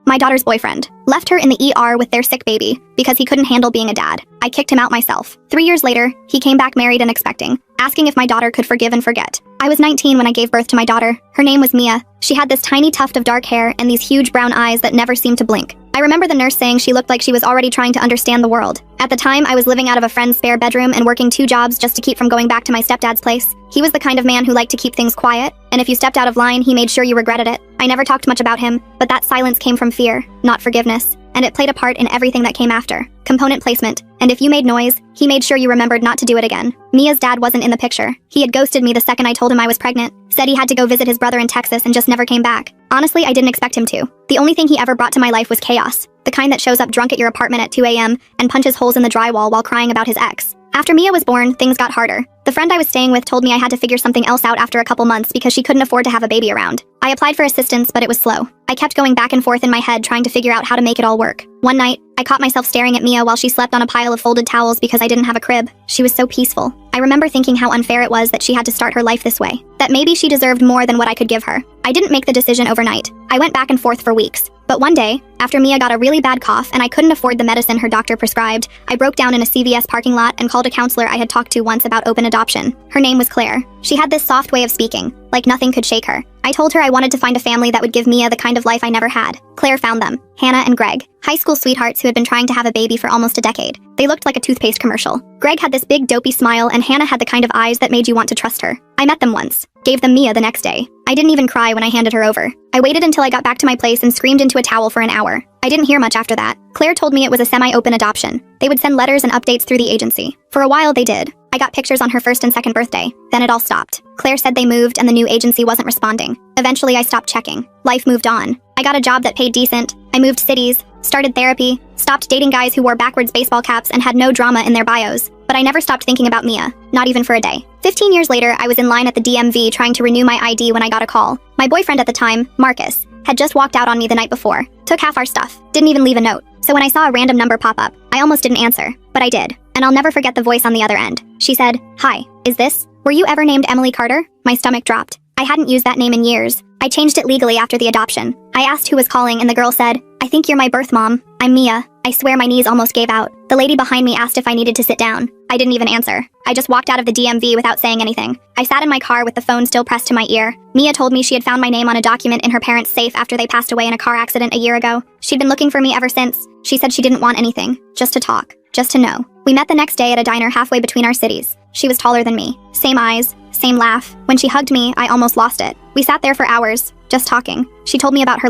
my daughter's boyfriend, left her in the ER with their sick baby because he couldn't handle being a dad. I kicked him out myself. 3 years later, he came back married and expecting, asking if my daughter could forgive and forget. I was 19 when I gave birth to my daughter. Her name was Mia. She had this tiny tuft of dark hair and these huge brown eyes that never seemed to blink. I remember the nurse saying she looked like she was already trying to understand the world. At the time, I was living out of a friend's spare bedroom and working 2 jobs just to keep from going back to my stepdad's place. He was the kind of man who liked to keep things quiet, and if you stepped out of line, he made sure you regretted it. I never talked much about him, but that silence came from fear, not forgiveness, and it played a part in everything that came after. Component placement, and if you made noise, he made sure you remembered not to do it again. Mia's dad wasn't in the picture. He had ghosted me the second I told him I was pregnant, said he had to go visit his brother in Texas and just never came back. Honestly, I didn't expect him to. The only thing he ever brought to my life was chaos, the kind that shows up drunk at your apartment at 2 a.m. and punches holes in the drywall while crying about his ex. After Mia was born, things got harder. The friend I was staying with told me I had to figure something else out after a couple months because she couldn't afford to have a baby around. I applied for assistance, but it was slow. I kept going back and forth in my head trying to figure out how to make it all work. One night, I caught myself staring at Mia while she slept on a pile of folded towels because I didn't have a crib. She was so peaceful. I remember thinking how unfair it was that she had to start her life this way, that maybe she deserved more than what I could give her. I didn't make the decision overnight. I went back and forth for weeks. But one day, after Mia got a really bad cough and I couldn't afford the medicine her doctor prescribed, I broke down in a CVS parking lot and called a counselor I had talked to once about open adoption. Her name was Claire. She had this soft way of speaking, like nothing could shake her. I told her I wanted to find a family that would give Mia the kind of life I never had. Claire found them, Hannah and Greg, high school sweethearts who had been trying to have a baby for almost a decade. They looked like a toothpaste commercial. Greg had this big dopey smile and Hannah had the kind of eyes that made you want to trust her. I met them once, gave them Mia the next day. I didn't even cry when I handed her over. I waited until I got back to my place and screamed into a towel for an hour. I didn't hear much after that. Claire told me it was a semi-open adoption. They would send letters and updates through the agency. For a while they did. I got pictures on her first and second birthday. Then it all stopped. Claire said they moved and the new agency wasn't responding. Eventually I stopped checking. Life moved on. I got a job that paid decent. I moved cities, started therapy, stopped dating guys who wore backwards baseball caps and had no drama in their bios. But I never stopped thinking about Mia, not even for a day. 15 years later, I was in line at the DMV trying to renew my ID when I got a call. My boyfriend at the time, Marcus, had just walked out on me the night before, took half our stuff, didn't even leave a note. So when I saw a random number pop up, I almost didn't answer, but I did. And I'll never forget the voice on the other end. She said, "Hi, is this? Were you ever named Emily Carter?" My stomach dropped. I hadn't used that name in years. I changed it legally after the adoption. I asked who was calling and the girl said, "I think you're my birth mom. I'm Mia." I swear my knees almost gave out. The lady behind me asked if I needed to sit down. I didn't even answer. I just walked out of the DMV without saying anything. I sat in my car with the phone still pressed to my ear. Mia told me she had found my name on a document in her parents' safe after they passed away in a car accident a year ago. She'd been looking for me ever since. She said she didn't want anything, just to talk, just to know. We met the next day at a diner halfway between our cities. She was taller than me. Same eyes, same laugh. When she hugged me, I almost lost it. We sat there for hours, just talking. She told me about her